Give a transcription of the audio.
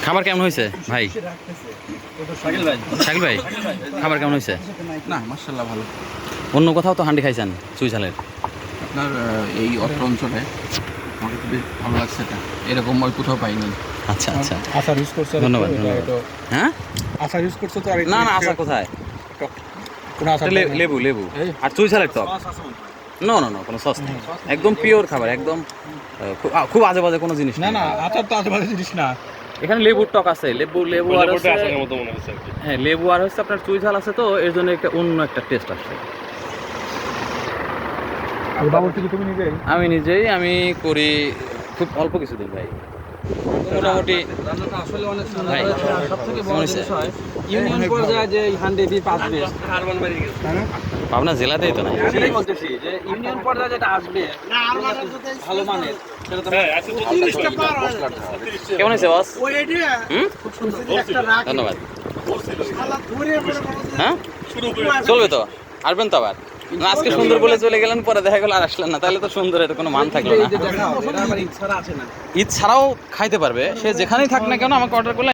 খাবার কেমন হয়েছে ভাই? শাকিল ভাই খাবার কেমন হয়েছে? না মাশাআল্লাহ ভালো। অন্য কোথাও তো হান্ডি খাইছেন চুইঝালের? আপনার এই অত্র অঞ্চলে আমাকে খুবই ভালো লাগছে, এটা এরকম ওই কোথাও পাইনি। আচ্ছা আচ্ছা, আচার ইউজ করছো? ধন্যবাদ ধন্যবাদ। হ্যাঁ আচার ইউজ করছো তো? আর না না, আচার কোথায়? কোন আচার? লেবু লেবু আর চুইঝালের টক। না না না, কোনো সস নেই, একদম পিওর খাবার, একদম খুব আজে বাজে কোনো জিনিস না নেই। না, আচার তো আজেবাজে জিনিস না। এখানে লেবুর টক আছে, লেবু আর হচ্ছে হ্যাঁ লেবু আর হচ্ছে আপনার চুইঝাল আছে, তো এর জন্য একটা অন্য একটা টেস্ট আসছে। আর বাবুর কি তুমি নিজে? আমি নিজেই আমি করি খুব অল্প কিছুদিন ভাই, মোটামুটি। রান্নাটা আসলে অনেক সুন্দর ভাই, হয়েছে। আর সবথেকে বড় মনে হচ্ছে? জিনিস হয় ইউনিয়ন পর্যায়ে যে এই হান্ডি বিপ আসবে, পাবনা জেলাতেই তো নাই। সেটাই বলতেছি যে ইউনিয়ন পর্যায়ে যেটা আসবে ভালো মানের, সেটা তো কেমন হয়েছে বস? খুব সুন্দর। ধন্যবাদ। হ্যাঁ চলবে তো, আসবেন তো আবার। না, আজকে সুন্দর বলে চলে গেলেন, পরে দেখা গেল আর আসলেন না, তাহলে তো সুন্দরের কোনো মান থাকলো না। এই যে দেখাও, এরা আবার ইচ্ছা আছে না। ঈদ ছাড়াও খাইতে পারবে, সে যেখানেই থাক না কেন আমাকে অর্ডার করলে